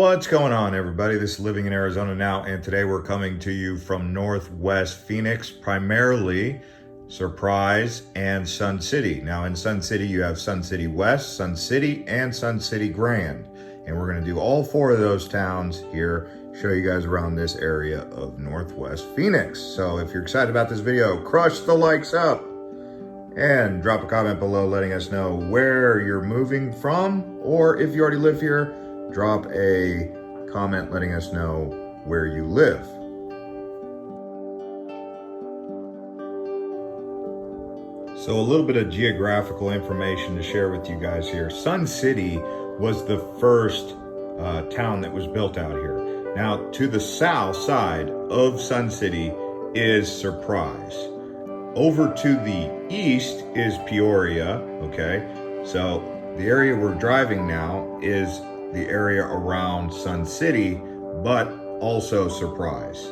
What's going on, everybody? This is Living in Arizona Now, and today we're coming to you from Northwest Phoenix, primarily Surprise and Sun City. Now, in Sun City, you have Sun City West, Sun City, and Sun City Grand. And we're going to do all four of those towns here, show you guys around this area of Northwest Phoenix. So if you're excited about this video, crush the likes up and drop a comment below letting us know where you're moving from, or if you already live here, drop a comment letting us know where you live. So a little bit of geographical information to share with you guys here. Sun City was the first town that was built out here. Now, to the south side of Sun City is Surprise. Over to the east is Peoria, okay? So the area we're driving now is the area around Sun City, but also Surprise.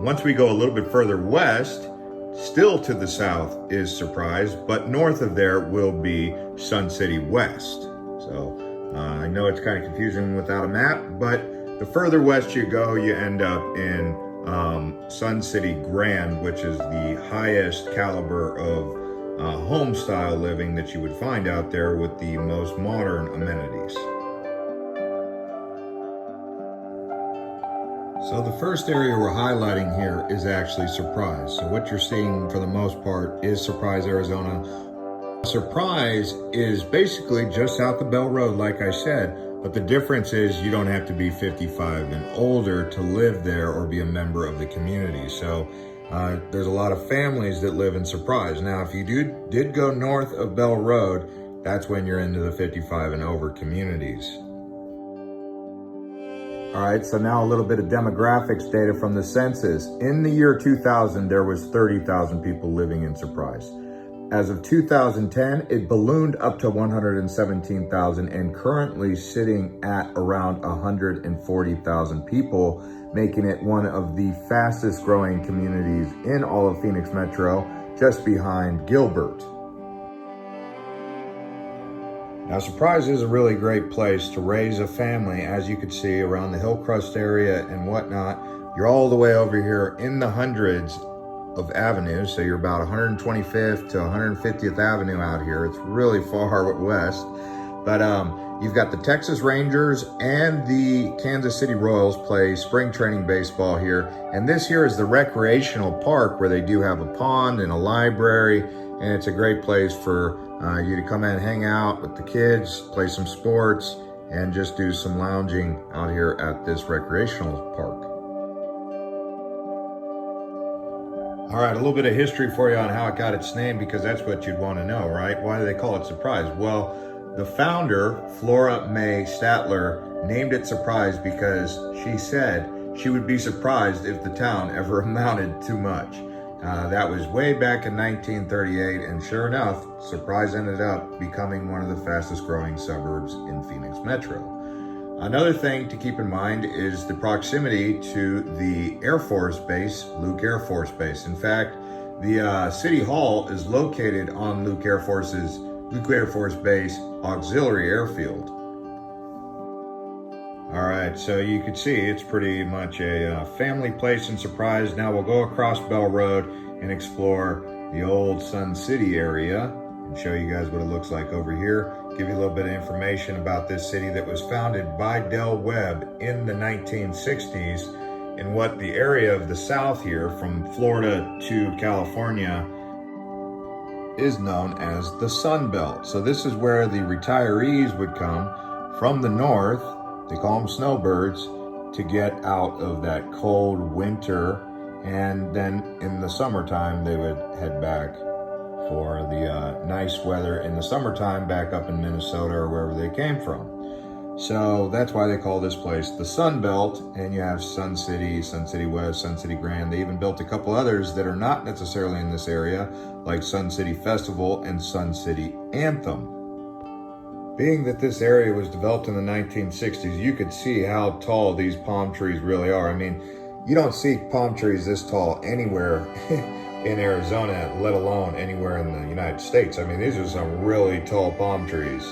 Once we go a little bit further west, still to the south is Surprise, but north of there will be Sun City West. So I know it's kind of confusing without a map, but the further west you go, you end up in Sun City Grand, which is the highest caliber of home style living that you would find out there with the most modern amenities. So the first area we're highlighting here is actually Surprise. So what you're seeing for the most part is Surprise, Arizona. Surprise is basically just south of Bell Road, like I said, but the difference is you don't have to be 55 and older to live there or be a member of the community. So there's a lot of families that live in Surprise. Now, if you did go north of Bell Road, that's when you're into the 55 and over communities. All right, so now a little bit of demographics data from the census. In the year 2000, there was 30,000 people living in Surprise. As of 2010, it ballooned up to 117,000 and currently sitting at around 140,000 people, making it one of the fastest growing communities in all of Phoenix Metro, just behind Gilbert. Now, Surprise is a really great place to raise a family, as you can see around the Hillcrest area and whatnot. You're all the way over here in the hundreds of avenues, so you're about 125th to 150th Avenue out here. It's really far west, but you've got the Texas Rangers and the Kansas City Royals play spring training baseball here, and this here is the recreational park where they do have a pond and a library, and it's a great place for you to come in and hang out with the kids, play some sports, and just do some lounging out here at this recreational park. All right, a little bit of history for you on how it got its name, because that's what you'd want to know, right? Why do they call it Surprise? Well, the founder, Flora May Statler, named it Surprise because she said she would be surprised if the town ever amounted to much. That was way back in 1938, and sure enough, Surprise ended up becoming one of the fastest growing suburbs in Phoenix Metro. Another thing to keep in mind is the proximity to the Air Force Base, Luke Air Force Base. In fact, the City Hall is located on Luke Air Force Base Auxiliary Airfield. All right, so you can see it's pretty much a family place in Surprise. Now we'll go across Bell Road and explore the old Sun City area and show you guys what it looks like over here. Give you a little bit of information about this city that was founded by Del Webb in the 1960s in what the area of the South here from Florida to California is known as the Sun Belt. So this is where the retirees would come from the north, they call them snowbirds, to get out of that cold winter, and then in the summertime they would head back for the nice weather in the summertime back up in Minnesota or wherever they came from. So that's why they call this place the Sun Belt, and you have Sun City, Sun City West, Sun City Grand. They even built a couple others that are not necessarily in this area, like Sun City Festival and Sun City Anthem. Being that this area was developed in the 1960s, you could see how tall these palm trees really are. I mean, you don't see palm trees this tall anywhere in Arizona, let alone anywhere in the United States. I mean, these are some really tall palm trees.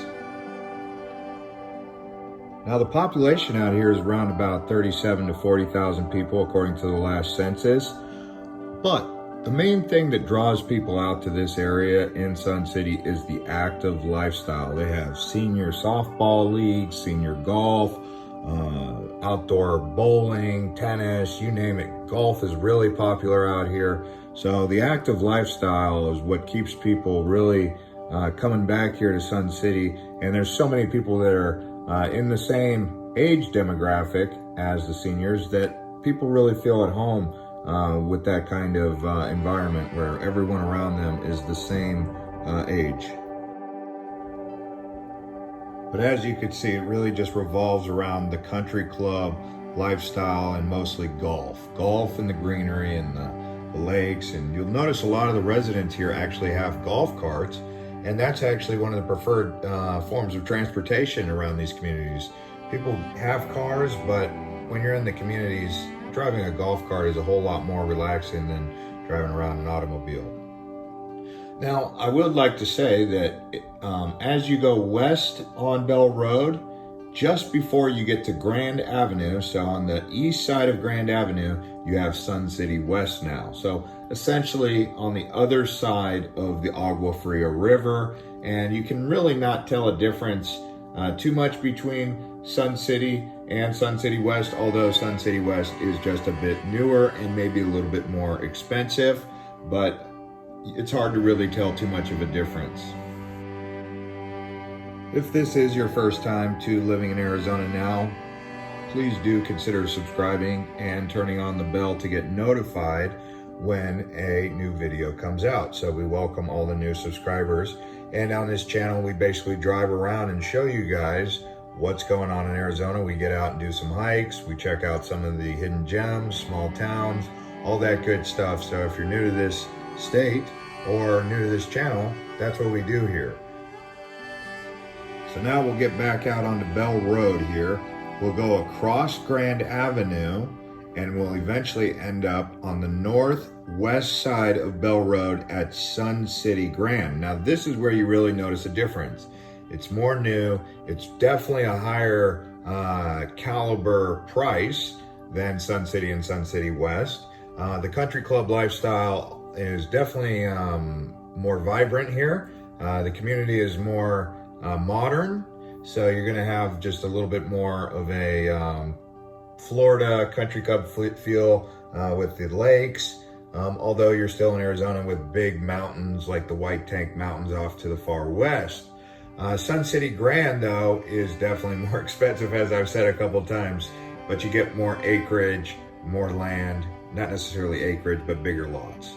Now the population out here is around about 37 to 40,000 people according to the last census. But the main thing that draws people out to this area in Sun City is the active lifestyle. They have senior softball leagues, senior golf, outdoor bowling, tennis, you name it. Golf is really popular out here. So the active lifestyle is what keeps people really coming back here to Sun City. And there's so many people that are in the same age demographic as the seniors that people really feel at home with that kind of environment where everyone around them is the same age. But as you can see, it really just revolves around the country club lifestyle and mostly golf. Golf and the greenery and the lakes. And you'll notice a lot of the residents here actually have golf carts. And that's actually one of the preferred forms of transportation around these communities. People have cars, but when you're in the communities, driving a golf cart is a whole lot more relaxing than driving around an automobile. Now, I would like to say that as you go west on Bell Road, just before you get to Grand Avenue, so on the east side of Grand Avenue, you have Sun City West now. So essentially on the other side of the Agua Fria River, and you can really not tell a difference too much between Sun City and Sun City West, although Sun City West is just a bit newer and maybe a little bit more expensive, but it's hard to really tell too much of a difference. If this is your first time to living in Arizona now, please do consider subscribing and turning on the bell to get notified when a new video comes out. So we welcome all the new subscribers. And on this channel, we basically drive around and show you guys what's going on in Arizona. We get out and do some hikes. We check out some of the hidden gems, small towns, all that good stuff. So if you're new to this state or new to this channel, that's what we do here. So now we'll get back out onto Bell Road here. We'll go across Grand Avenue and we'll eventually end up on the northwest side of Bell Road at Sun City Grand. Now this is where you really notice a difference. It's more new. It's definitely a higher caliber price than Sun City and Sun City West. The country club lifestyle is definitely more vibrant here. The community is more modern, so you're gonna have just a little bit more of a Florida country club feel with the lakes, although you're still in Arizona with big mountains like the White Tank Mountains off to the far west. Sun City Grand, though, is definitely more expensive, as I've said a couple times, but you get more acreage, more land, not necessarily acreage, but bigger lots.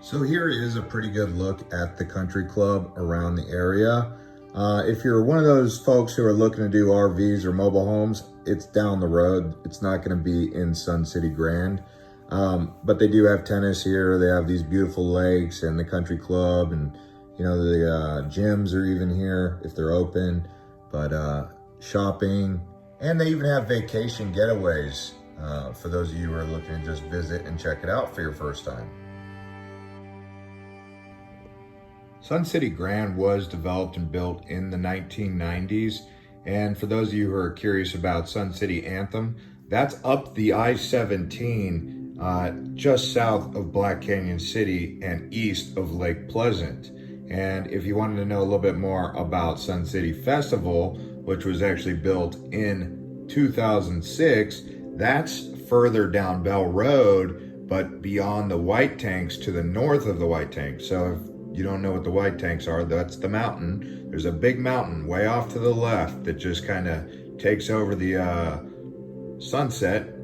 So here is a pretty good look at the country club around the area. If you're one of those folks who are looking to do RVs or mobile homes, it's down the road. It's not going to be in Sun City Grand. But they do have tennis here. They have these beautiful lakes and the country club, and you know, the gyms are even here if they're open, but shopping, and they even have vacation getaways for those of you who are looking to just visit and check it out for your first time. Sun City Grand was developed and built in the 1990s. And for those of you who are curious about Sun City Anthem, that's up the I-17 just south of Black Canyon City and east of Lake Pleasant. And if you wanted to know a little bit more about Sun City Festival, which was actually built in 2006, that's further down Bell Road, but beyond the White Tanks to the north of the White Tanks. So if you don't know what the White Tanks are, that's the mountain. There's a big mountain way off to the left that just kind of takes over the sunset.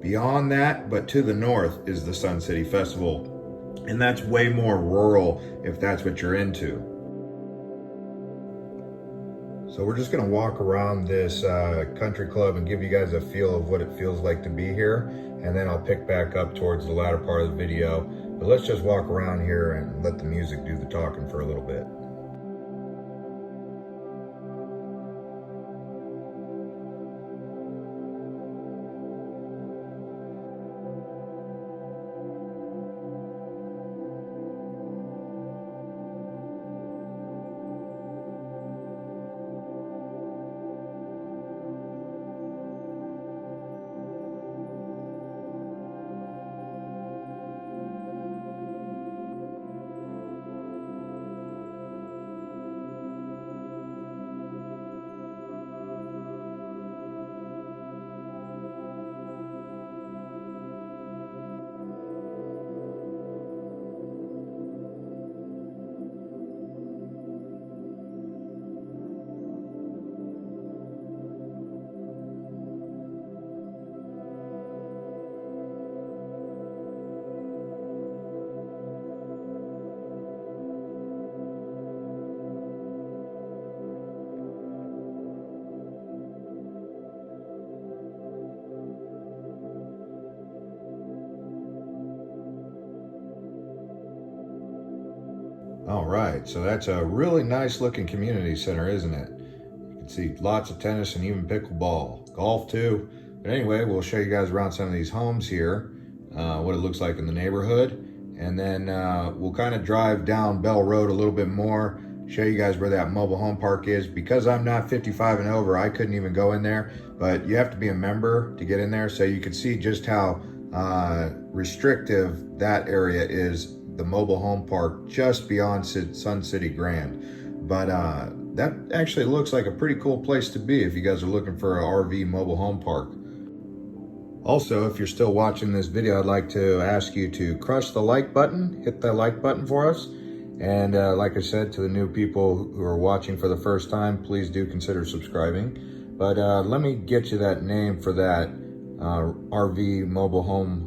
Beyond that, but to the north, is the Sun City Festival. And that's way more rural if that's what you're into. So we're just gonna walk around this country club and give you guys a feel of what it feels like to be here. And then I'll pick back up towards the latter part of the video. But let's just walk around here and let the music do the talking for a little bit. right, so that's a really nice looking community center, isn't it? You can see lots of tennis and even pickleball, golf too. But anyway, we'll show you guys around some of these homes here, what it looks like in the neighborhood. And then we'll kind of drive down Bell Road a little bit more, show you guys where that mobile home park is. Because I'm not 55 and over, I couldn't even go in there, but you have to be a member to get in there. So you can see just how restrictive that area is, the mobile home park just beyond Sun City Grand. But that actually looks like a pretty cool place to be if you guys are looking for an RV mobile home park. Also, if you're still watching this video, I'd like to ask you to crush the like button, hit that like button for us. And like I said, to the new people who are watching for the first time, please do consider subscribing. But let me get you that name for that RV mobile home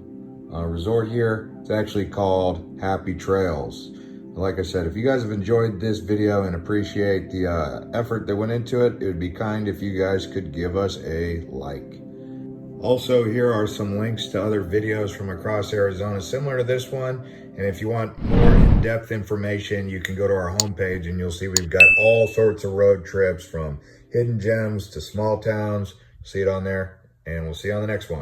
resort here. It's actually called Happy Trails. Like I said, if you guys have enjoyed this video and appreciate the effort that went into it, it would be kind if you guys could give us a like. Also, here are some links to other videos from across Arizona similar to this one. And if you want more in-depth information, you can go to our homepage and you'll see we've got all sorts of road trips from hidden gems to small towns. See it on there, and we'll see you on the next one.